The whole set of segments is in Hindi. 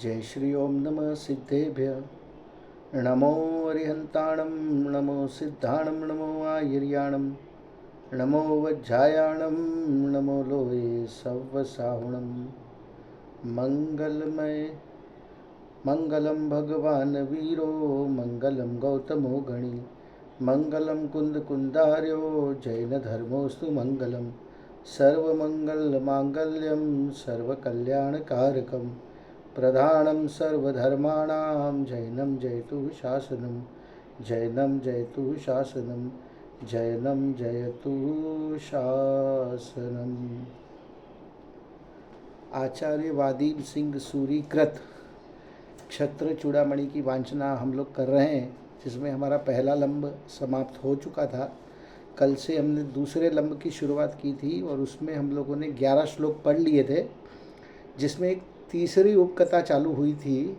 जय श्री ओम नमः सिद्धेभ्य नमो अरिहंताणं नमो सिद्धाणं नमो आयर्याणं नमो वज्रायाणं नमो लोहे सव्वसाहुणं मंगलमय मंगलम भगवान वीरो मंगलम गौतमो गणी मंगलम कुंद कुंदार्यो जैन धर्मोस्तु मंगलम सर्वमंगल मांगल्यम सर्वकल्याणकारकम प्रधानं सर्वधर्माणां जैनं जयतु शासनं जैनं जयतु शासनं जैनं जयतु शासनम। आचार्य वादीम सिंह सूरी कृत क्षत्र चूड़ामणि की वांछना हम लोग कर रहे हैं, जिसमें हमारा पहला लंब समाप्त हो चुका था। कल से हमने दूसरे लंब की शुरुआत की थी और उसमें हम लोगों ने 11 श्लोक पढ़ लिए थे, जिसमें एक तीसरी उपकथा चालू हुई थी।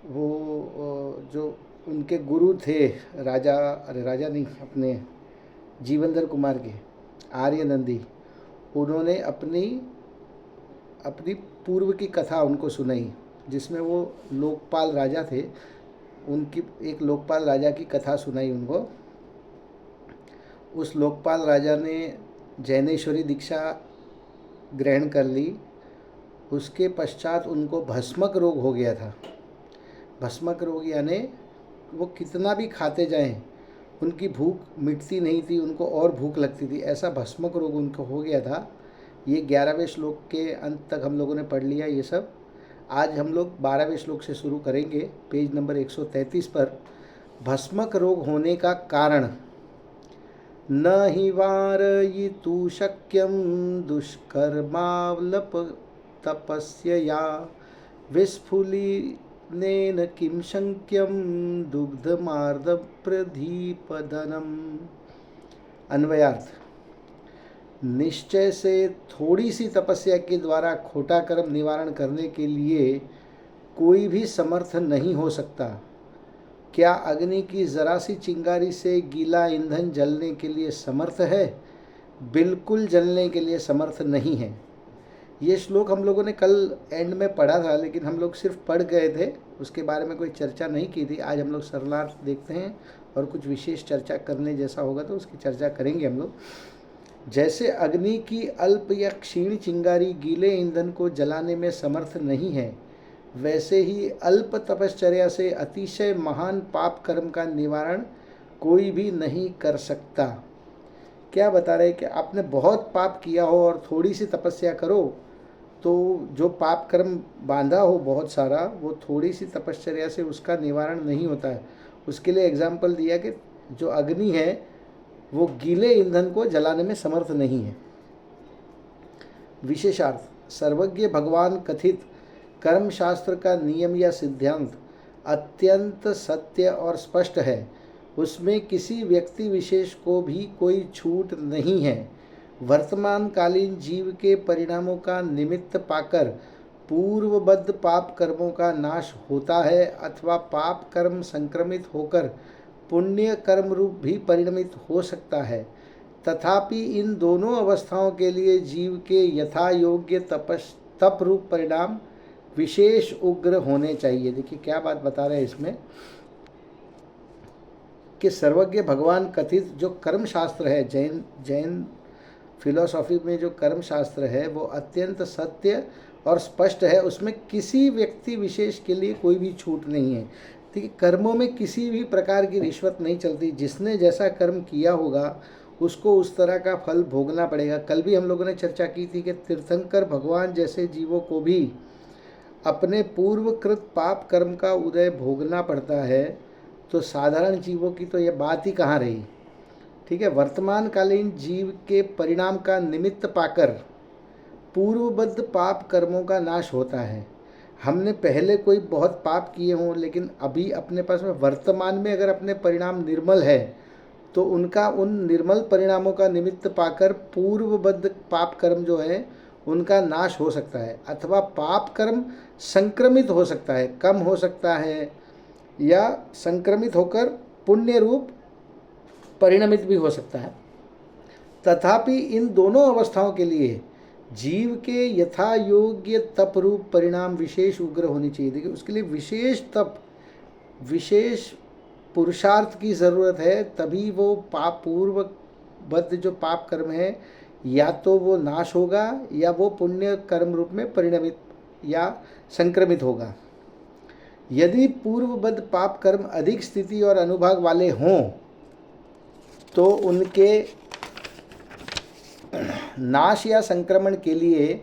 वो जो उनके गुरु थे राजा नहीं, अपने जीवनधर कुमार के आर्यनंदी, उन्होंने अपनी पूर्व की कथा उनको सुनाई, जिसमें वो लोकपाल राजा थे। उनकी एक लोकपाल राजा की कथा सुनाई उनको। उस लोकपाल राजा ने जैनेश्वरी दीक्षा ग्रहण कर ली। उसके पश्चात उनको भस्मक रोग हो गया था। भस्मक रोग यानी वो कितना भी खाते जाएं उनकी भूख मिटती नहीं थी, उनको और भूख लगती थी। ऐसा भस्मक रोग उनको हो गया था। ये 11वें श्लोक के अंत तक हम लोगों ने पढ़ लिया ये सब। आज हम लोग 12वें श्लोक से शुरू करेंगे, पेज नंबर 133 पर। भस्मक रोग होने का कारण। न हि वारयितुं शक्यं दुष्कर्मावलप तपस्यया विस्फुलिनेन किं शक्यं दुग्धमार्दप्रदीपदनम्। अन्वयार्थ। निश्चय से थोड़ी सी तपस्या के द्वारा खोटा कर्म निवारण करने के लिए कोई भी समर्थ नहीं हो सकता। क्या अग्नि की जरा सी चिंगारी से गीला ईंधन जलने के लिए समर्थ है? बिल्कुल जलने के लिए समर्थ नहीं है। ये श्लोक हम लोगों ने कल एंड में पढ़ा था, लेकिन हम लोग सिर्फ पढ़ गए थे, उसके बारे में कोई चर्चा नहीं की थी। आज हम लोग सरलार्थ देखते हैं और कुछ विशेष चर्चा करने जैसा होगा तो उसकी चर्चा करेंगे हम लोग। जैसे अग्नि की अल्प या क्षीण चिंगारी गीले ईंधन को जलाने में समर्थ नहीं है, वैसे ही अल्प तपश्चर्या से अतिशय महान पाप कर्म का निवारण कोई भी नहीं कर सकता। क्या बता रहे कि आपने बहुत पाप किया हो और थोड़ी सी तपस्या करो तो जो पाप कर्म बांधा हो बहुत सारा, वो थोड़ी सी तपश्चर्या से उसका निवारण नहीं होता है। उसके लिए एग्जाम्पल दिया कि जो अग्नि है वो गीले ईंधन को जलाने में समर्थ नहीं है। विशेषार्थ। सर्वज्ञ भगवान कथित कर्मशास्त्र का नियम या सिद्धांत अत्यंत सत्य और स्पष्ट है। उसमें किसी व्यक्ति विशेष को भी कोई छूट नहीं है। वर्तमान कालीन जीव के परिणामों का निमित्त पाकर पूर्वबद्ध पाप कर्मों का नाश होता है, अथवा पाप कर्म संक्रमित होकर पुण्य कर्म रूप भी परिणमित हो सकता है। तथापि इन दोनों अवस्थाओं के लिए जीव के यथा योग्य तप रूप परिणाम विशेष उग्र होने चाहिए। देखिए क्या बात बता रहे हैं इसमें कि सर्वज्ञ भगवान कथित जो कर्म शास्त्र है, जैन फिलॉसफी में जो कर्म शास्त्र है वो अत्यंत सत्य और स्पष्ट है। उसमें किसी व्यक्ति विशेष के लिए कोई भी छूट नहीं है। ठीक है, कर्मों में किसी भी प्रकार की रिश्वत नहीं चलती। जिसने जैसा कर्म किया होगा उसको उस तरह का फल भोगना पड़ेगा। कल भी हम लोगों ने चर्चा की थी कि तीर्थंकर भगवान जैसे जीवों को भी अपने पूर्वकृत पाप कर्म का उदय भोगना पड़ता है, तो साधारण जीवों की तो यह बात ही कहाँ रही। ठीक है, वर्तमान कालीन जीव के परिणाम का निमित्त पाकर पूर्वबद्ध पाप कर्मों का नाश होता है। हमने पहले कोई बहुत पाप किए हों, लेकिन अभी अपने पास में वर्तमान में अगर अपने परिणाम निर्मल है तो उनका उन निर्मल परिणामों का निमित्त पाकर पूर्वबद्ध पाप कर्म जो है उनका नाश हो सकता है, अथवा पाप कर्म संक्रमित हो सकता है, कम हो सकता है, या संक्रमित होकर पुण्य रूप परिणमित भी हो सकता है। तथापि इन दोनों अवस्थाओं के लिए जीव के यथा योग्य तप रूप परिणाम विशेष उग्र होनी चाहिए। देखिए उसके लिए विशेष तप, विशेष पुरुषार्थ की ज़रूरत है, तभी वो पाप पूर्वबद्ध जो पाप कर्म है या तो वो नाश होगा या वो पुण्य कर्म रूप में परिणमित या संक्रमित होगा। यदि पूर्वबद्ध पाप कर्म अधिक स्थिति और अनुभाग वाले हों तो उनके नाश या संक्रमण के लिए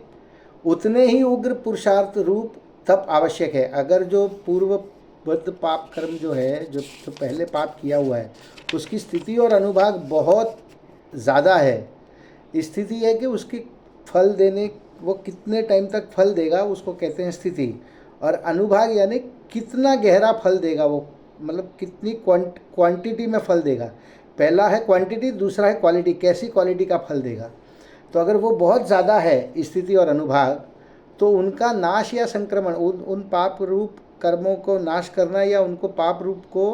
उतने ही उग्र पुरुषार्थ रूप तप आवश्यक है। अगर जो पूर्वबद्ध पाप कर्म जो है, जो पहले पाप किया हुआ है, उसकी स्थिति और अनुभाग बहुत ज़्यादा है, स्थिति है कि उसकी फल देने, वो कितने टाइम तक फल देगा उसको कहते हैं स्थिति, और अनुभाग यानी कितना गहरा फल देगा वो, मतलब कितनी क्वांटिटी में फल देगा। पहला है क्वांटिटी, दूसरा है क्वालिटी, कैसी क्वालिटी का फल देगा। तो अगर वो बहुत ज़्यादा है स्थिति और अनुभाग, तो उनका नाश या संक्रमण, उन पाप रूप कर्मों को नाश करना या उनको पाप रूप को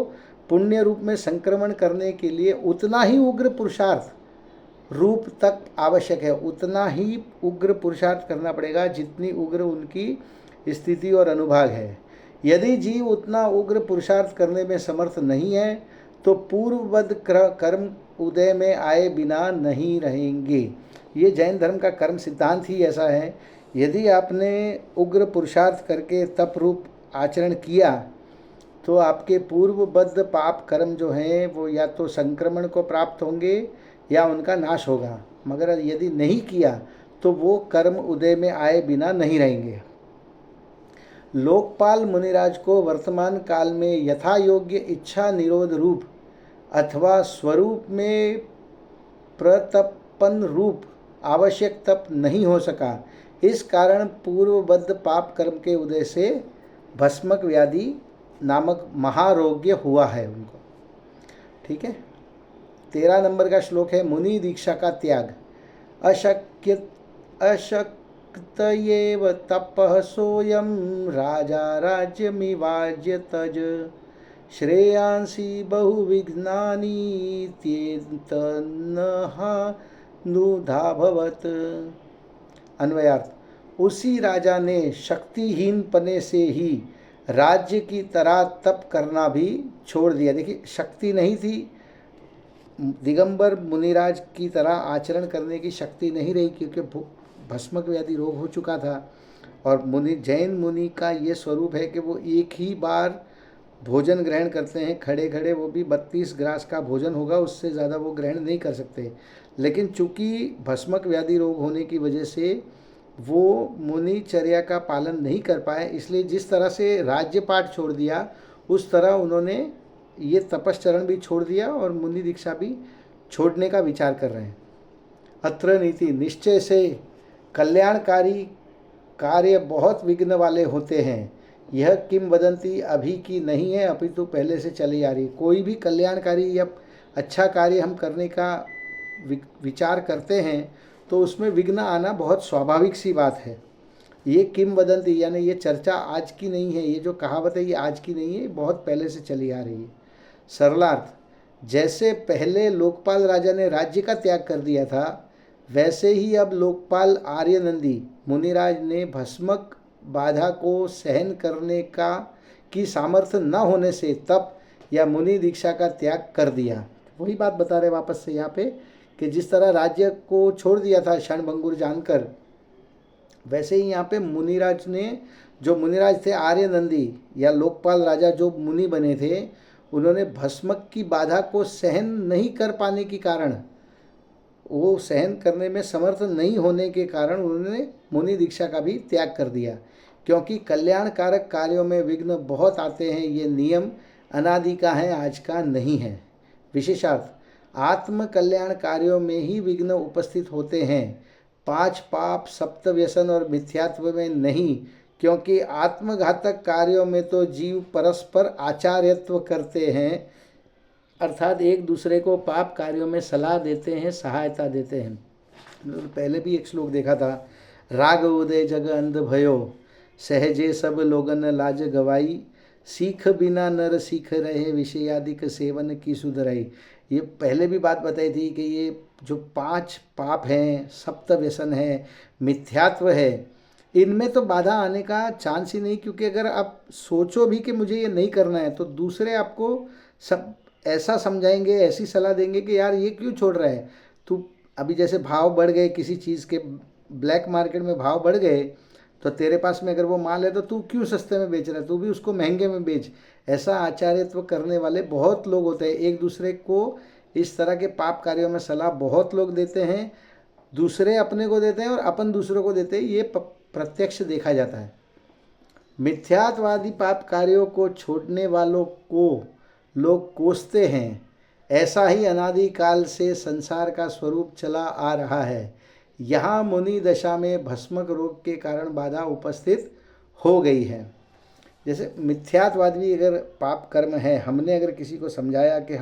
पुण्य रूप में संक्रमण करने के लिए उतना ही उग्र पुरुषार्थ रूप तक आवश्यक है। उतना ही उग्र पुरुषार्थ करना पड़ेगा जितनी उग्र उनकी स्थिति और अनुभाग है। यदि जीव उतना उग्र पुरुषार्थ करने में समर्थ नहीं है तो पूर्ववद् कर्म उदय में आए बिना नहीं रहेंगे। ये जैन धर्म का कर्म सिद्धांत ही ऐसा है। यदि आपने उग्र पुरुषार्थ करके तप रूप आचरण किया तो आपके पूर्वबद्ध पाप कर्म जो हैं वो या तो संक्रमण को प्राप्त होंगे या उनका नाश होगा, मगर यदि नहीं किया तो वो कर्म उदय में आए बिना नहीं रहेंगे। लोकपाल मुनिराज को वर्तमान काल में यथा योग्य इच्छा निरोध रूप अथवा स्वरूप में प्रतपन रूप आवश्यक तप नहीं हो सका। इस कारण पूर्वबद्ध पाप कर्म के उदय से भस्मक व्याधि नामक महारोग्य हुआ है उनको। ठीक है, 13 नंबर का श्लोक है मुनि दीक्षा का त्याग। अशक्तयेव तपः सोऽयं राजा राज्यमिवाज्य तज श्रेयांसी बहुविघ्नानि त्येतन्नुधाभवत्। अन्वयार्थ, उसी राजा ने शक्तिहीन पने से ही राज्य की तरह तप करना भी छोड़ दिया। देखिए शक्ति नहीं थी, दिगंबर मुनिराज की तरह आचरण करने की शक्ति नहीं रही क्योंकि भस्मक व्याधि रोग हो चुका था। और मुनि, जैन मुनि का ये स्वरूप है कि वो एक ही बार भोजन ग्रहण करते हैं, खड़े खड़े, वो भी 32 ग्रास का भोजन होगा, उससे ज़्यादा वो ग्रहण नहीं कर सकते। लेकिन चूंकि भस्मक व्याधि रोग होने की वजह से वो मुनिचर्या का पालन नहीं कर पाए, इसलिए जिस तरह से राज्य पाठ छोड़ दिया उस तरह उन्होंने ये तपश्चरण भी छोड़ दिया और मुनि दीक्षा भी छोड़ने का विचार कर रहे हैं। अत्र नीति, निश्चय से कल्याणकारी कार्य बहुत विघ्न वाले होते हैं। यह किंवदंती अभी की नहीं है अपितु पहले से चली आ रही। कोई भी कल्याणकारी या अच्छा कार्य हम करने का विचार करते हैं तो उसमें विघ्न आना बहुत स्वाभाविक सी बात है। ये किंवदंती यानी ये चर्चा आज की नहीं है, ये जो कहावत है ये आज की नहीं है, बहुत पहले से चली आ रही है। सरलार्थ, जैसे पहले लोकपाल राजा ने राज्य का त्याग कर दिया था, वैसे ही अब लोकपाल आर्यनंदी मुनिराज ने भस्मक बाधा को सहन करने की सामर्थ्य न होने से तप या मुनि दीक्षा का त्याग कर दिया। वही बात बता रहे वापस से यहाँ पे कि जिस तरह राज्य को छोड़ दिया था क्षणभंगुर जानकर, वैसे ही यहाँ पे मुनिराज ने, जो मुनिराज थे आर्यनंदी या लोकपाल राजा जो मुनि बने थे, उन्होंने भस्मक की बाधा को सहन नहीं कर पाने के कारण, वो सहन करने में समर्थ नहीं होने के कारण उन्होंने मुनि दीक्षा का भी त्याग कर दिया। क्योंकि कल्याणकारक कार्यों में विघ्न बहुत आते हैं, ये नियम अनादि का है, आज का नहीं है। विशेषार्थ, आत्म कल्याण कार्यों में ही विघ्न उपस्थित होते हैं, 5 पाप, 7 व्यसन और मिथ्यात्व में नहीं। क्योंकि आत्मघातक कार्यों में तो जीव परस्पर आचार्यत्व करते हैं, अर्थात एक दूसरे को पाप कार्यों में सलाह देते हैं, सहायता देते हैं। पहले भी एक श्लोक देखा था, राग उदय जग अंध भयो सहजे सब लोगन लाज गवाई सीख बिना नर सीख रहे विषयादिक सेवन की सुधराई। ये पहले भी बात बताई थी कि ये जो 5 पाप हैं, सप्त व्यसन है, मिथ्यात्व है, इनमें तो बाधा आने का चांस ही नहीं, क्योंकि अगर आप सोचो भी कि मुझे ये नहीं करना है तो दूसरे आपको सब ऐसा समझाएंगे, ऐसी सलाह देंगे कि यार ये क्यों छोड़ रहा है तू। अभी जैसे भाव बढ़ गए किसी चीज़ के, ब्लैक मार्केट में भाव बढ़ गए, तो तेरे पास में अगर वो माल है तो तू क्यों सस्ते में बेच रहा है, तू भी उसको महंगे में बेच। ऐसा आचार्यत्व करने वाले बहुत लोग होते हैं। एक दूसरे को इस तरह के पाप कार्यों में सलाह बहुत लोग देते हैं, दूसरे अपने को देते हैं और अपन दूसरों को देते हैं, ये प्रत्यक्ष देखा जाता है। मिथ्यात्वादी पाप कार्यों को छोड़ने वालों को लोग कोसते हैं। ऐसा ही अनादिकाल से संसार का स्वरूप चला आ रहा है। यहाँ मुनि दशा में भस्मक रोग के कारण बाधा उपस्थित हो गई है। जैसे मिथ्यात्वादी अगर पाप कर्म है, हमने अगर किसी को समझाया कि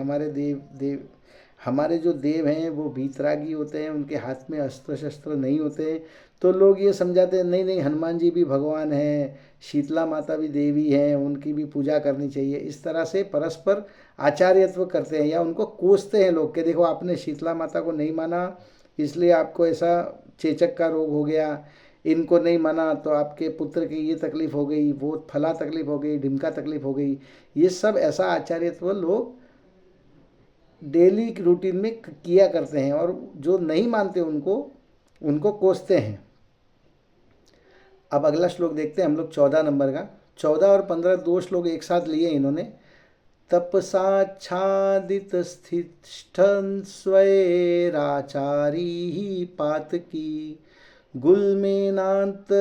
हमारे जो देव हैं वो वीतरागी होते हैं, उनके हाथ में अस्त्र शस्त्र नहीं होते हैं, तो लोग ये समझाते हैं नहीं नहीं, हनुमान जी भी भगवान हैं, शीतला माता भी देवी हैं, उनकी भी पूजा करनी चाहिए। इस तरह से परस्पर आचार्यत्व करते हैं या उनको कोसते हैं लोग कि देखो आपने शीतला माता को नहीं माना इसलिए आपको ऐसा चेचक का रोग हो गया, इनको नहीं माना तो आपके पुत्र की ये तकलीफ़ हो गई, वो फला तकलीफ़ हो गई, ढिमका तकलीफ़ हो गई। ये सब ऐसा आचार्यत्व लोग डेली रूटीन में किया करते हैं और जो नहीं मानते उनको कोसते हैं। अब अगला श्लोक देखते हैं हम लोग 14 नंबर का। 14 और 15 दो श्लोक एक साथ लिए इन्होंने। तपसाच्छादित स्थिष्ठन् स्वैराचारी ही पातकी गुल्मेनान्तर्हितो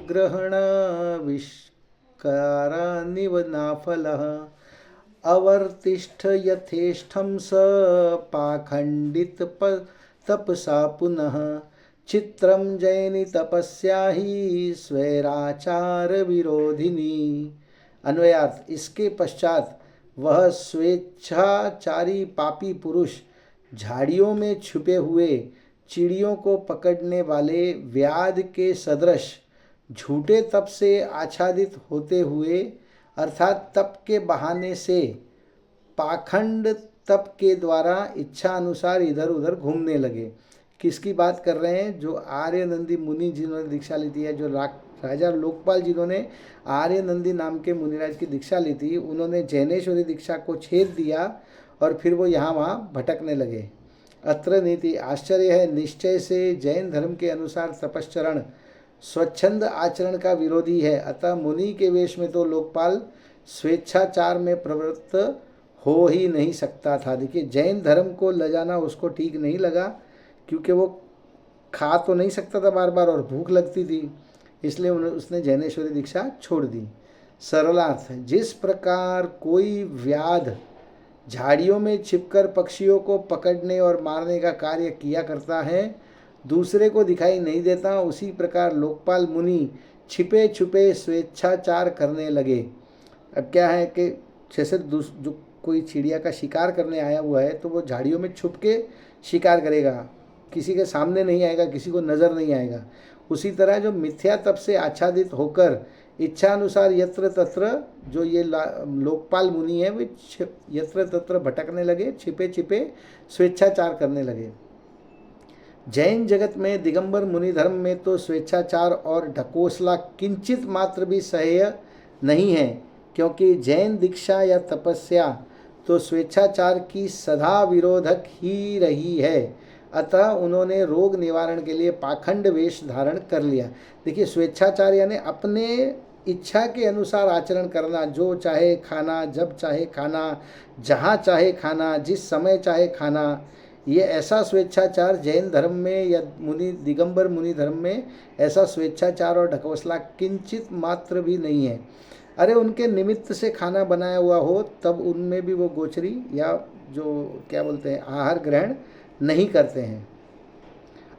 ग्रहण विष्कारानिवनाफलः अवर्तिष्ठ यथेष्टं स पाखंडित तपसा पुनः चित्रम जैनी तपस्या ही स्वैराचार विरोधिनी। अन्वयार्थ, इसके पश्चात वह स्वेच्छाचारी पापी पुरुष झाड़ियों में छुपे हुए चिड़ियों को पकड़ने वाले व्याध के सदृश झूठे तप से आच्छादित होते हुए, अर्थात तप के बहाने से पाखंड तप के द्वारा इच्छा अनुसार इधर उधर घूमने लगे। किसकी बात कर रहे हैं? जो आर्यनंदी मुनि जिन्होंने दीक्षा ली थी, या जो राजा लोकपाल जिन्होंने आर्यनंदी नाम के मुनिराज की दीक्षा ली थी, उन्होंने जैनेश्वरी दीक्षा को छेद दिया और फिर वो यहाँ वहाँ भटकने लगे। अत्र नीति आश्चर्य है, निश्चय से जैन धर्म के अनुसार तपश्चरण स्वच्छंद आचरण का विरोधी है। अतः मुनि के वेश में तो लोकपाल स्वेच्छाचार में प्रवृत्त हो ही नहीं सकता था। देखिए, जैन धर्म को ले जाना उसको ठीक नहीं लगा, क्योंकि वो खा तो नहीं सकता था बार बार और भूख लगती थी, इसलिए उसने जैनेश्वरी दीक्षा छोड़ दी। सरलार्थ, जिस प्रकार कोई व्याध झाड़ियों में छिपकर पक्षियों को पकड़ने और मारने का कार्य किया करता है, दूसरे को दिखाई नहीं देता, उसी प्रकार लोकपाल मुनि छिपे छुपे स्वेच्छाचार करने लगे। अब क्या है कि जैसे जो कोई चिड़िया का शिकार करने आया हुआ है तो वो झाड़ियों में छुप के शिकार करेगा, किसी के सामने नहीं आएगा, किसी को नज़र नहीं आएगा। उसी तरह जो मिथ्या तप से आच्छादित होकर इच्छानुसार यत्र तत्र, जो ये लोकपाल मुनि है, वे यत्र तत्र भटकने लगे, छिपे छिपे स्वेच्छाचार करने लगे। जैन जगत में दिगंबर मुनि धर्म में तो स्वेच्छाचार और ढकोसला किंचित मात्र भी सह्य नहीं है, क्योंकि जैन दीक्षा या तपस्या तो स्वेच्छाचार की सदा विरोधक ही रही है। अतः उन्होंने रोग निवारण के लिए पाखंड वेश धारण कर लिया। देखिए, स्वेच्छाचार यानी अपने इच्छा के अनुसार आचरण करना, जो चाहे खाना, जब चाहे खाना, जहाँ चाहे खाना, जिस समय चाहे खाना, ये ऐसा स्वेच्छाचार जैन धर्म में या दिगंबर मुनि धर्म में ऐसा स्वेच्छाचार और ढकोसला किंचित मात्र भी नहीं है। अरे उनके निमित्त से खाना बनाया हुआ हो तब उनमें भी वो गोचरी या जो क्या बोलते हैं आहार ग्रहण नहीं करते हैं।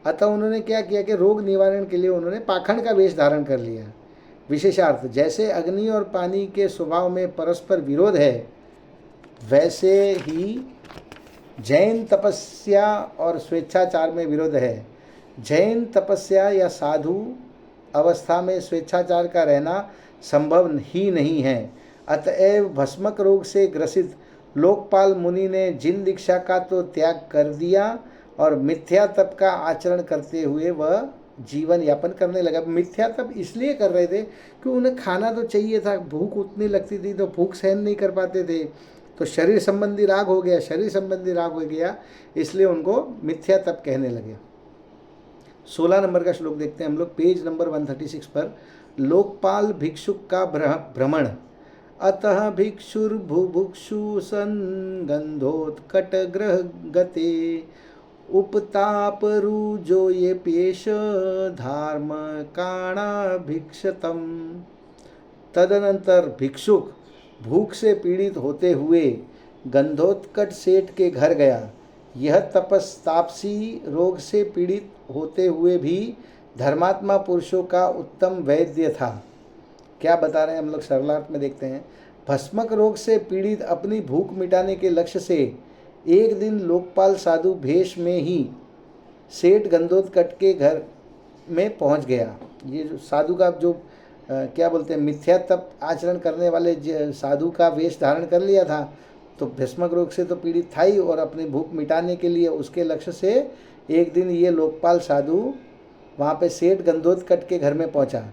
अतः उन्होंने क्या किया कि रोग निवारण के लिए उन्होंने पाखंड का वेश धारण कर लिया। विशेषार्थ, जैसे अग्नि और पानी के स्वभाव में परस्पर विरोध है, वैसे ही जैन तपस्या और स्वेच्छाचार में विरोध है। जैन तपस्या या साधु अवस्था में स्वेच्छाचार का रहना संभव ही नहीं है। अतएव भस्मक रोग से ग्रसित लोकपाल मुनि ने जिन दीक्षा का तो त्याग कर दिया और मिथ्या तप का आचरण करते हुए वह जीवन यापन करने लगा। मिथ्या तप इसलिए कर रहे थे कि उन्हें खाना तो चाहिए था, भूख उतनी लगती थी तो भूख सहन नहीं कर पाते थे, तो शरीर संबंधी राग हो गया, शरीर संबंधी राग हो गया, इसलिए उनको मिथ्या तप कहने लगे। 16 नंबर का श्लोक देखते हैं हम लोग, पेज नंबर 136 पर। लोकपाल भिक्षुक का भ्रमण। अतः भिक्षुर्भुभुक्षु संगंधोत्कटग्रह गते उपतापरुजो ये पेश धार्म काणाभिक्षतम। तदनंतर भिक्षुक भूख से पीड़ित होते हुए गंधोत्कट सेठ के घर गया। यह तापसी रोग से पीड़ित होते हुए भी धर्मात्मा पुरुषों का उत्तम वैद्य था। क्या बता रहे हैं हम लोग सरलार्थ में देखते हैं। भस्मक रोग से पीड़ित अपनी भूख मिटाने के लक्ष्य से एक दिन लोकपाल साधु भेष में ही सेठ गंधोत्कट के घर में पहुंच गया। ये जो साधु का जो क्या बोलते हैं मिथ्या तप आचरण करने वाले साधु का वेश धारण कर लिया था, तो भस्मक रोग से तो पीड़ित था ही, और अपनी भूख मिटाने के लिए उसके लक्ष्य से एक दिन ये लोकपाल साधु वहाँ पे सेठ गंधोत्कट के घर में पहुँचा।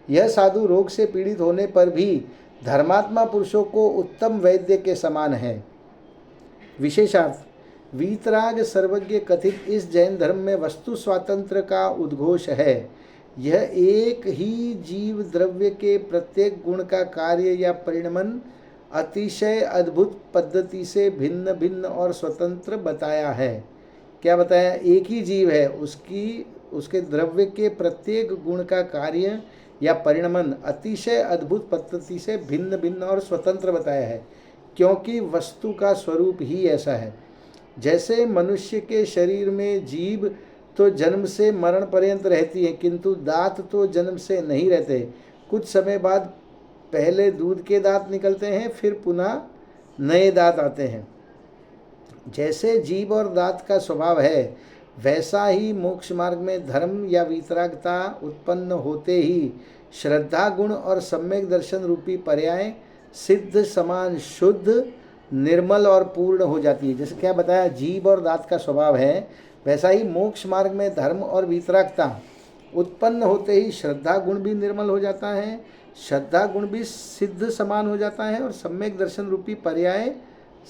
यह साधु रोग से पीड़ित होने पर भी धर्मात्मा पुरुषों को उत्तम वैद्य के समान है। विशेषार्थ, वीतराग सर्वज्ञ कथित इस जैन धर्म में वस्तु स्वातंत्र का उद्घोष है। यह एक ही जीव द्रव्य के प्रत्येक गुण का कार्य या परिणमन अतिशय अद्भुत पद्धति से भिन्न भिन्न और स्वतंत्र बताया है। क्या बताया? एक ही जीव है, उसके द्रव्य के प्रत्येक गुण का कार्य या परिणमन अतिशय अद्भुत पद्धति से भिन्न भिन्न और स्वतंत्र बताया है, क्योंकि वस्तु का स्वरूप ही ऐसा है। जैसे मनुष्य के शरीर में जीभ तो जन्म से मरण पर्यंत रहती है, किंतु दांत तो जन्म से नहीं रहते। कुछ समय बाद पहले दूध के दांत निकलते हैं, फिर पुनः नए दांत आते हैं। जैसे जीभ और दांत का स्वभाव है, वैसा ही मोक्ष मार्ग में धर्म या वीतरागता उत्पन्न होते ही श्रद्धा गुण और सम्यक दर्शन रूपी पर्याय सिद्ध समान शुद्ध निर्मल और पूर्ण हो जाती है। जैसे क्या बताया, जीभ और दांत का स्वभाव है, वैसा ही मोक्ष मार्ग में धर्म और वीतरागता उत्पन्न होते ही श्रद्धा गुण भी निर्मल हो जाता है, श्रद्धा गुण भी सिद्ध समान हो जाता है, और सम्यक दर्शन रूपी पर्याय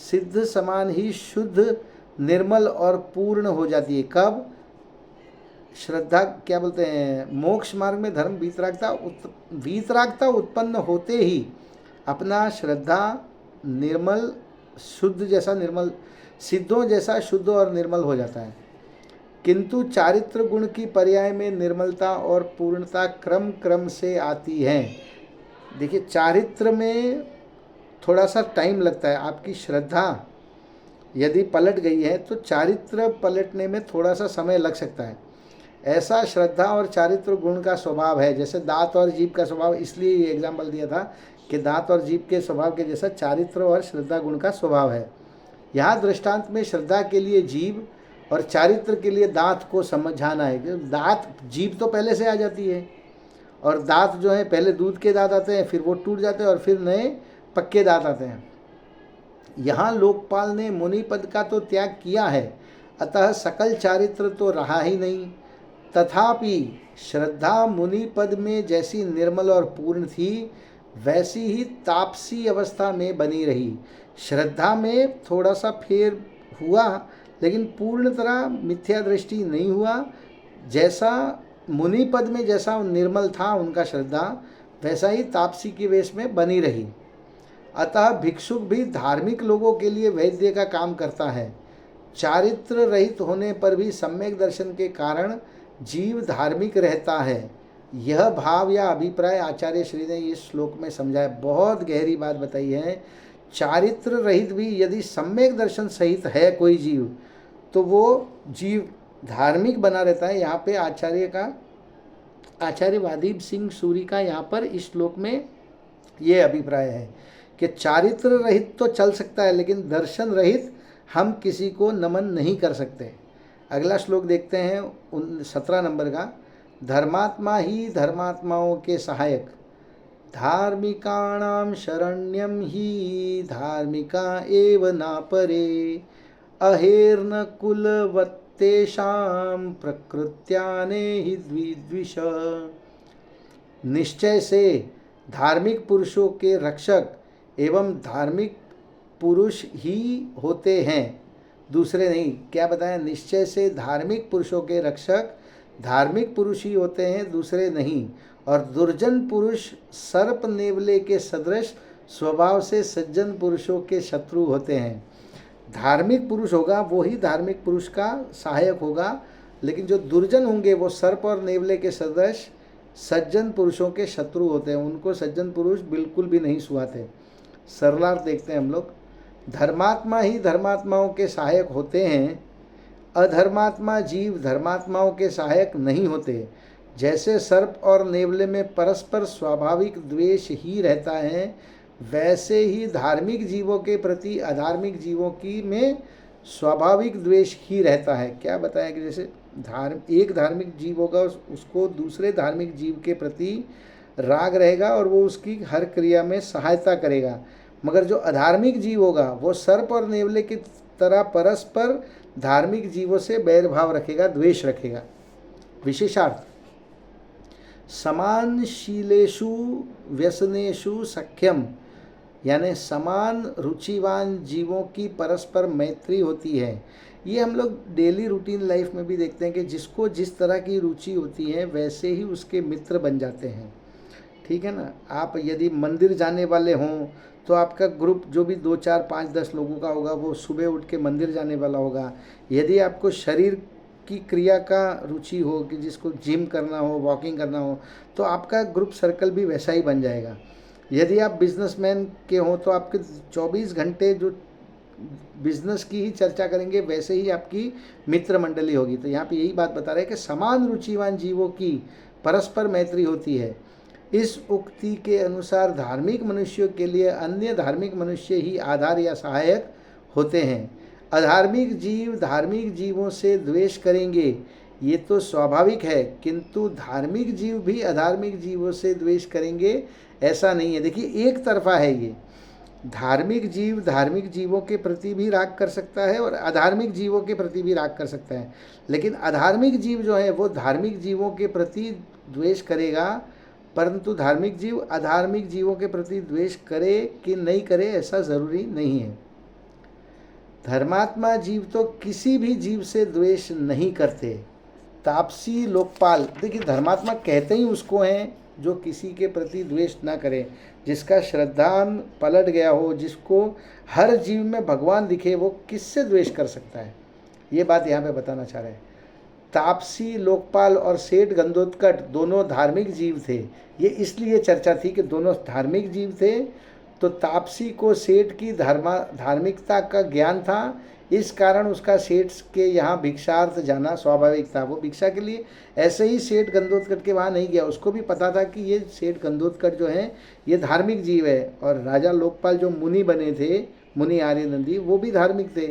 सिद्ध समान ही शुद्ध निर्मल और पूर्ण हो जाती है। कब? श्रद्धा क्या बोलते हैं, मोक्ष मार्ग में धर्म वीतरागता उत्पन्न होते ही अपना श्रद्धा निर्मल शुद्ध जैसा निर्मल सिद्धों जैसा शुद्ध और निर्मल हो जाता है। किंतु चारित्र गुण की पर्याय में निर्मलता और पूर्णता क्रम क्रम से आती है। देखिए, चारित्र में थोड़ा सा टाइम लगता है। आपकी श्रद्धा यदि पलट गई है तो चारित्र पलटने में थोड़ा सा समय लग सकता है। ऐसा श्रद्धा और चारित्र गुण का स्वभाव है। जैसे दांत और जीभ का स्वभाव, इसलिए ये एग्जाम्पल दिया था कि दांत और जीभ के स्वभाव के जैसा चारित्र और श्रद्धा गुण का स्वभाव है। यहाँ दृष्टांत में श्रद्धा के लिए जीभ और चारित्र के लिए दांत को समझाना है कि दांत, जीभ तो पहले से आ जाती है, और दांत जो है पहले दूध के दांत आते हैं, फिर वो टूट जाते हैं और फिर नए पक्के दांत आते हैं। यहाँ लोकपाल ने मुनि पद का तो त्याग किया है, अतः सकल चारित्र तो रहा ही नहीं। तथापि श्रद्धा मुनि पद में जैसी निर्मल और पूर्ण थी, वैसी ही तापसी अवस्था में बनी रही। श्रद्धा में थोड़ा सा फेर हुआ, लेकिन पूर्ण तरह मिथ्या दृष्टि नहीं हुआ। जैसा मुनि पद में जैसा निर्मल था उनका श्रद्धा, वैसा ही तापसी के वेश में बनी रही। अतः भिक्षुक भी धार्मिक लोगों के लिए वैद्य का काम करता है। चारित्र रहित होने पर भी सम्यक दर्शन के कारण जीव धार्मिक रहता है। यह भाव या अभिप्राय आचार्य श्री ने इस श्लोक में समझाया। बहुत गहरी बात बताई है। चारित्र रहित भी यदि सम्यक दर्शन सहित है कोई जीव, तो वो जीव धार्मिक बना रहता है। यहाँ पे आचार्य वादीप सिंह सूरी का यहाँ पर इस श्लोक में ये अभिप्राय है कि चारित्र रहित तो चल सकता है, लेकिन दर्शन रहित हम किसी को नमन नहीं कर सकते। अगला श्लोक देखते हैं 17 नंबर का। धर्मात्मा ही धर्मात्माओं के सहायक, धार्मिकाणां शरण्यं हि धार्मिका एव नापरे अहेर्न कुलवत्तेषां प्रकृत्याने हि द्विद्विष। निश्चय से धार्मिक पुरुषों के रक्षक एवं धार्मिक पुरुष ही होते हैं, दूसरे नहीं। क्या बताया? निश्चय से धार्मिक पुरुषों के रक्षक धार्मिक पुरुष ही होते हैं, दूसरे नहीं। और दुर्जन पुरुष सर्प नेवले के सदृश स्वभाव से सज्जन पुरुषों के शत्रु होते हैं। धार्मिक पुरुष होगा वो ही धार्मिक पुरुष का सहायक होगा, लेकिन जो दुर्जन होंगे वो सर्प और नेवले के सदृश सज्जन पुरुषों के शत्रु होते हैं, उनको सज्जन पुरुष बिल्कुल भी नहीं सुहाते। सरलार्थ देखते हैं हम लोग। धर्मात्मा ही धर्मात्माओं के सहायक होते हैं, अधर्मात्मा जीव धर्मात्माओं के सहायक नहीं होते। जैसे सर्प और नेवले में परस्पर स्वाभाविक द्वेष ही रहता है, वैसे ही धार्मिक जीवों के प्रति अधार्मिक जीवों की में स्वाभाविक द्वेष ही रहता है। क्या बताया कि जैसे एक धार्मिक जीव होगा उसको दूसरे धार्मिक जीव के प्रति राग रहेगा और वो उसकी हर क्रिया में सहायता करेगा, मगर जो अधार्मिक जीव होगा वो सर्प और नेवले की तरह परस्पर धार्मिक जीवों से बैरभाव रखेगा, द्वेष रखेगा। विशेषार्थ समानशीलेषु व्यसनेषु सख्यम, यानी समान रुचिवान जीवों की परस्पर मैत्री होती है। ये हम लोग डेली रूटीन लाइफ में भी देखते हैं कि जिसको जिस तरह की रुचि होती है वैसे ही उसके मित्र बन जाते हैं, ठीक है ना। आप यदि मंदिर जाने वाले हों तो आपका ग्रुप जो भी 2 4 5 10 लोगों का होगा वो सुबह उठ के मंदिर जाने वाला होगा। यदि आपको शरीर की क्रिया का रुचि हो कि जिसको जिम करना हो, वॉकिंग करना हो, तो आपका ग्रुप सर्कल भी वैसा ही बन जाएगा। यदि आप बिजनेसमैन के हों तो आपके 24 घंटे जो बिजनेस की ही चर्चा करेंगे वैसे ही आपकी मित्र मंडली होगी। तो यहाँ पे यही बात बता रहे हैं कि समान रुचिवान जीवों की परस्पर मैत्री होती है। इस उक्ति के अनुसार धार्मिक मनुष्यों के लिए अन्य धार्मिक मनुष्य ही आधार या सहायक होते हैं। अधार्मिक जीव धार्मिक जीवों से द्वेष करेंगे, ये तो स्वाभाविक है, किंतु धार्मिक जीव भी अधार्मिक जीवों से द्वेष करेंगे ऐसा नहीं है। देखिए एक तरफा है ये। धार्मिक जीव धार्मिक जीवों के प्रति भी राग कर सकता है और अधार्मिक जीवों के प्रति भी राग कर सकता है, लेकिन अधार्मिक जीव जो है वो धार्मिक जीवों के प्रति द्वेष करेगा, परंतु धार्मिक जीव अधार्मिक जीवों के प्रति द्वेष करे कि नहीं करे ऐसा ज़रूरी नहीं है। धर्मात्मा जीव तो किसी भी जीव से द्वेष नहीं करते। तापसी लोकपाल, देखिए धर्मात्मा कहते ही उसको हैं जो किसी के प्रति द्वेष ना करे, जिसका श्रद्धान पलट गया हो, जिसको हर जीव में भगवान दिखे, वो किससे द्वेष कर सकता है, ये बात यहाँ पे बताना चाह रहे हैं। तापसी लोकपाल और सेठ गंधोत्कच दोनों धार्मिक जीव थे। ये इसलिए चर्चा थी कि दोनों धार्मिक जीव थे, तो तापसी को सेठ की धार्मिकता का ज्ञान था, इस कारण उसका सेठ के यहाँ भिक्षार्थ जाना स्वाभाविक था। वो भिक्षा के लिए ऐसे ही सेठ गंधोत्कच के वहाँ नहीं गया, उसको भी पता था कि ये सेठ गंधोत्कच जो है ये धार्मिक जीव है। और राजा लोकपाल जो मुनि बने थे, मुनि आर्यनंदी, वो भी धार्मिक थे,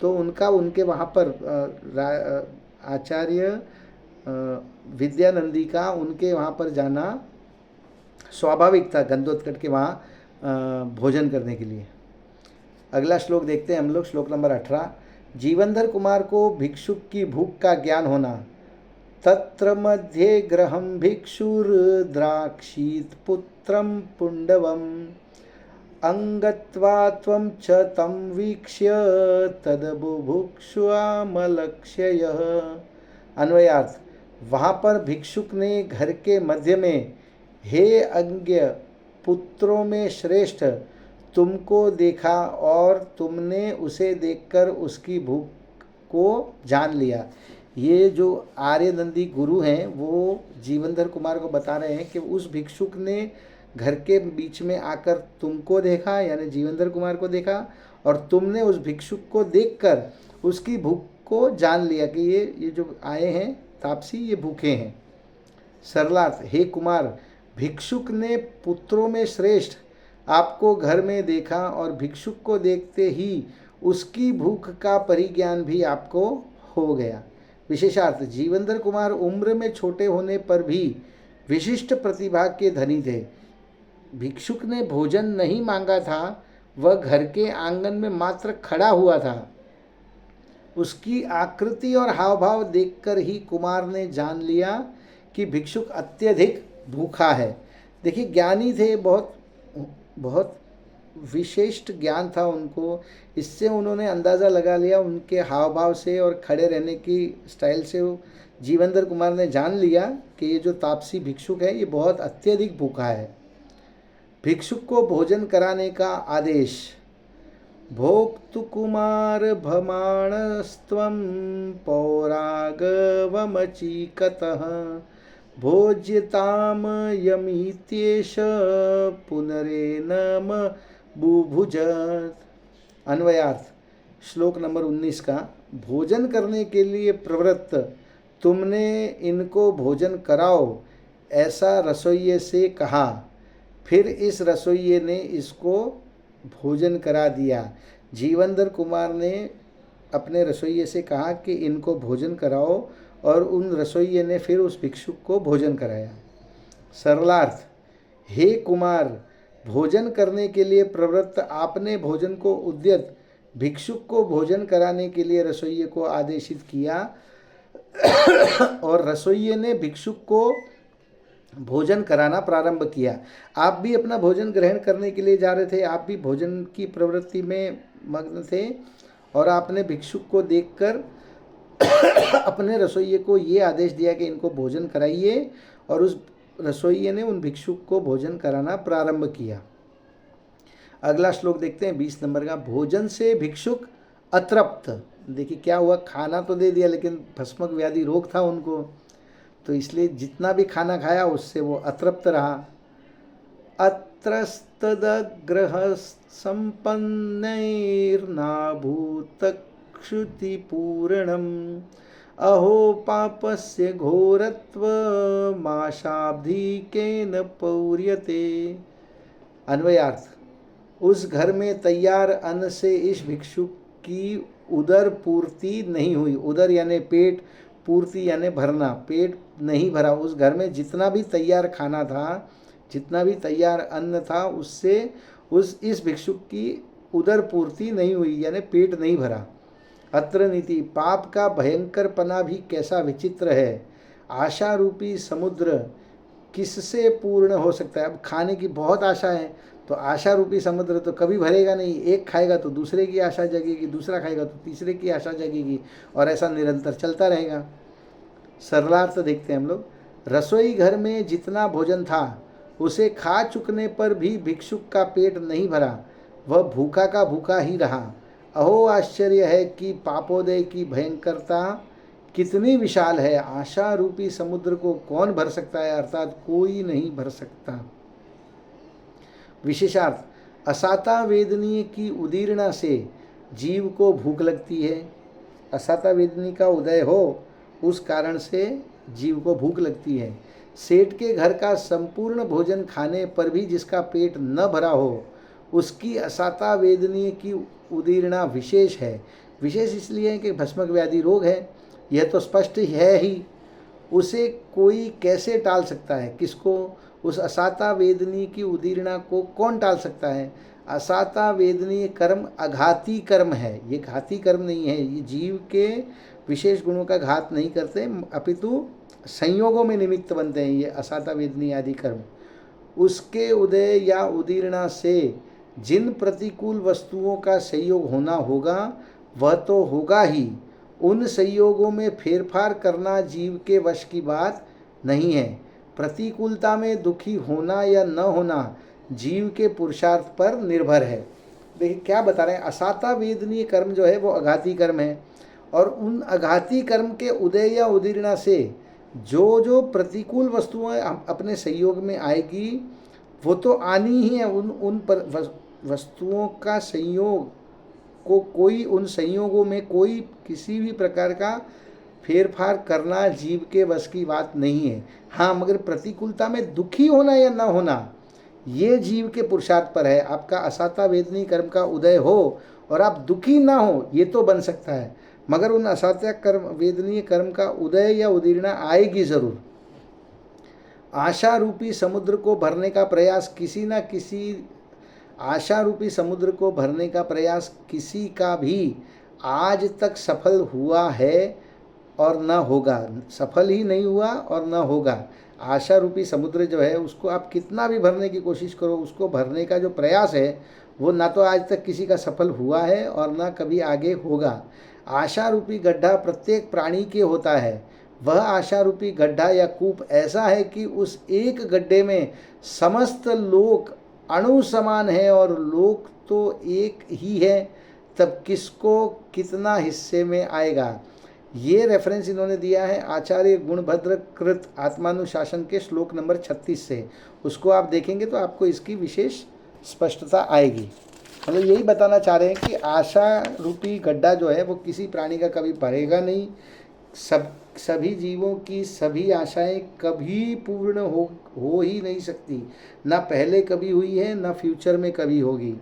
तो उनका उनके वहाँ पर आचार्य विद्यानंदी का उनके वहाँ पर जाना स्वाभाविक था, गंधोत्कच के वहाँ भोजन करने के लिए। अगला श्लोक देखते हैं हम लोग, श्लोक नंबर 18। जीवनधर कुमार को भिक्षुक की भूख का ज्ञान होना। तत्र मध्ये ग्रहम भिक्षुर्द्राक्षीत पुत्रम पुंडवम अंगत्वा त्वं च तं वीक्ष्य तदबुभुक्षुमलक्ष्ययः। अन्वयार्थ, वहाँ पर भिक्षुक ने घर के मध्य में, हे अज्ञ पुत्रों में श्रेष्ठ, तुमको देखा और तुमने उसे देखकर उसकी भूख को जान लिया। ये जो आर्यनंदी गुरु हैं वो जीवनधर कुमार को बता रहे हैं कि उस भिक्षुक ने घर के बीच में आकर तुमको देखा, यानी जीवनधर कुमार को देखा, और तुमने उस भिक्षुक को देखकर उसकी भूख को जान लिया कि ये जो आए हैं तापसी ये भूखे हैं। सरलार्थ, हे कुमार, भिक्षुक ने पुत्रों में श्रेष्ठ आपको घर में देखा और भिक्षुक को देखते ही उसकी भूख का परिज्ञान भी आपको हो गया। विशेषार्थ, जीवनधर कुमार उम्र में छोटे होने पर भी विशिष्ट प्रतिभा के धनी थे। भिक्षुक ने भोजन नहीं मांगा था, वह घर के आंगन में मात्र खड़ा हुआ था। उसकी आकृति और हाव भाव देखकर ही कुमार ने जान लिया कि भिक्षुक अत्यधिक भूखा है। देखिए, ज्ञानी थे, बहुत बहुत विशिष्ट ज्ञान था उनको। इससे उन्होंने अंदाज़ा लगा लिया, उनके हाव भाव से और खड़े रहने की स्टाइल से जीवेंद्र कुमार ने जान लिया कि ये जो तापसी भिक्षुक है ये बहुत अत्यधिक भूखा है। भिक्षुक को भोजन कराने का आदेश। भोक्तु कुमार भमाणस्त्वं पौरागवमचीकतः भोज्यताम यमीत्येष पुनरेनम बुभुजत। अन्वयार्थ, श्लोक नंबर 19 का। भोजन करने के लिए प्रवृत्त तुमने इनको भोजन कराओ, ऐसा रसोइये से कहा। फिर इस रसोइये ने इसको भोजन करा दिया। जीवेंद्र कुमार ने अपने रसोइये से कहा कि इनको भोजन कराओ, और उन रसोइये ने फिर उस भिक्षुक को भोजन कराया। सरलार्थ, हे कुमार, भोजन करने के लिए प्रवृत्त आपने भोजन को उद्यत भिक्षुक को भोजन कराने के लिए रसोइये को आदेशित किया, और रसोइये ने भिक्षुक को भोजन कराना प्रारंभ किया। आप भी अपना भोजन ग्रहण करने के लिए जा रहे थे, आप भी भोजन की प्रवृत्ति में मग्न थे, और आपने भिक्षुक को देखकर अपने रसोइये को ये आदेश दिया कि इनको भोजन कराइए, और उस रसोइये ने उन भिक्षुक को भोजन कराना प्रारंभ किया। अगला श्लोक देखते हैं 20 नंबर का। भोजन से भिक्षुक अतृप्त। देखिए क्या हुआ, खाना तो दे दिया लेकिन भस्मक व्याधि रोग था उनको, तो इसलिए जितना भी खाना खाया उससे वो अतृप्त रहा। अत्रस्तदग्रह संपन्नैर्नाभूतक्षुतिपूरणम् अहो पापस्य घोरत्वमाशाब्धिकेन पौर्यते। अन्वयार्थ, उस घर में तैयार अन्न से इस भिक्षुक की उदर पूर्ति नहीं हुई। उदर यानी पेट, पूर्ति यानी भरना, पेट नहीं भरा। उस घर में जितना भी तैयार खाना था, जितना भी तैयार अन्न था, उससे इस भिक्षुक की उदर पूर्ति नहीं हुई, यानी पेट नहीं भरा। अत्र नीति, पाप का भयंकरपना भी कैसा विचित्र है। आशा रूपी समुद्र किससे पूर्ण हो सकता है। अब खाने की बहुत आशा है, तो आशा रूपी समुद्र तो कभी भरेगा नहीं। एक खाएगा तो दूसरे की आशा जगेगी, दूसरा खाएगा तो तीसरे की आशा जगेगी, और ऐसा निरंतर चलता रहेगा। सरलार्थ देखते हैं हम लोग। रसोई घर में जितना भोजन था उसे खा चुकने पर भी भिक्षुक का पेट नहीं भरा, वह भूखा का भूखा ही रहा। अहो आश्चर्य है कि पापोदय की भयंकरता कितनी विशाल है। आशा रूपी समुद्र को कौन भर सकता है, अर्थात कोई नहीं भर सकता। विशेषार्थ, असाता वेदनीय की उदीर्णा से जीव को भूख लगती है। असाता वेदनी का उदय हो, उस कारण से जीव को भूख लगती है। सेठ के घर का संपूर्ण भोजन खाने पर भी जिसका पेट न भरा हो, उसकी असाता वेदनीय की उदीर्णा विशेष है। विशेष इसलिए है कि भस्मक व्याधि रोग है, यह तो स्पष्ट है ही। उसे कोई कैसे टाल सकता है, किसको? उस असाता वेदनी की उदीर्णा को कौन टाल सकता है? असाता वेदनीय कर्म अघाती कर्म है, ये घाती कर्म नहीं है। ये जीव के विशेष गुणों का घात नहीं करते, अपितु संयोगों में निमित्त बनते हैं ये असाता वेदनीय आदि कर्म। उसके उदय या उदीर्णा से जिन प्रतिकूल वस्तुओं का संयोग होना होगा वह तो होगा ही। उन संयोगों में फेरफार करना जीव के वश की बात नहीं है। प्रतिकूलता में दुखी होना या न होना जीव के पुरुषार्थ पर निर्भर है। देखिए क्या बता रहे हैं, असाता वेदनीय कर्म जो है वो अघाती कर्म है, और उन अघाती कर्म के उदय या उदीर्णा से जो जो प्रतिकूल वस्तुएं अपने संयोग में आएगी वो तो आनी ही है। उन पर वस्तुओं का संयोग को कोई, उन संयोगों में कोई किसी भी प्रकार का फेरफार करना जीव के वश की बात नहीं है। हाँ, मगर प्रतिकूलता में दुखी होना या ना होना ये जीव के पुरुषार्थ पर है। आपका असाता वेदनीय कर्म का उदय हो और आप दुखी ना हो ये तो बन सकता है, मगर उन असात्य कर्म वेदनीय कर्म का उदय या उदीर्णा आएगी जरूर। आशा रूपी समुद्र को भरने का प्रयास किसी ना किसी आशा रूपी समुद्र को भरने का प्रयास किसी का भी आज तक सफल हुआ है और न होगा, सफल ही नहीं हुआ और न होगा। आशा रूपी समुद्र जो है उसको आप कितना भी भरने की कोशिश करो, उसको भरने का जो प्रयास है वो ना तो आज तक किसी का सफल हुआ है और ना कभी आगे होगा। आशा रूपी गड्ढा प्रत्येक प्राणी के होता है। वह आशा रूपी गड्ढा या कूप ऐसा है कि उस एक गड्ढे में समस्त लोक अणु समान है और लोक तो एक ही है, तब किसको कितना हिस्से में आएगा। ये रेफरेंस इन्होंने दिया है आचार्य गुणभद्र कृत आत्मानुशासन के श्लोक नंबर 36 से। उसको आप देखेंगे तो आपको इसकी विशेष स्पष्टता आएगी। मतलब यही बताना चाह रहे हैं कि आशा रूपी गड्ढा जो है वो किसी प्राणी का कभी भरेगा नहीं। सभी जीवों की सभी आशाएं कभी पूर्ण हो ही नहीं सकती, ना पहले कभी हुई है ना फ्यूचर में कभी होगी।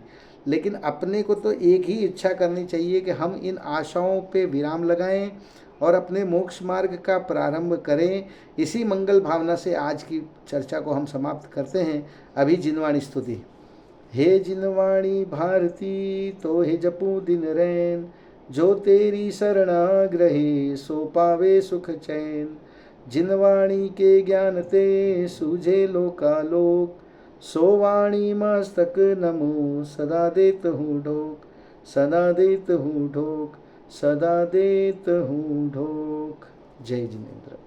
लेकिन अपने को तो एक ही इच्छा करनी चाहिए कि हम इन आशाओं पे विराम लगाएं और अपने मोक्ष मार्ग का प्रारंभ करें। इसी मंगल भावना से आज की चर्चा को हम समाप्त करते हैं। अभी जिनवाणी स्तुति। हे जिनवाणी भारती तो हे जपू दिन रैन, जो तेरी शरणाग्रही सो पावे सुख चैन। जिनवाणी के ज्ञान ते सूझे लोकालोक, सो वाणी मस्तक नमो सदा देत हूँ ढोक, सदा देत हूँ ढोक, सदा देत हूँ ढोक। जय जिनेन्द्र।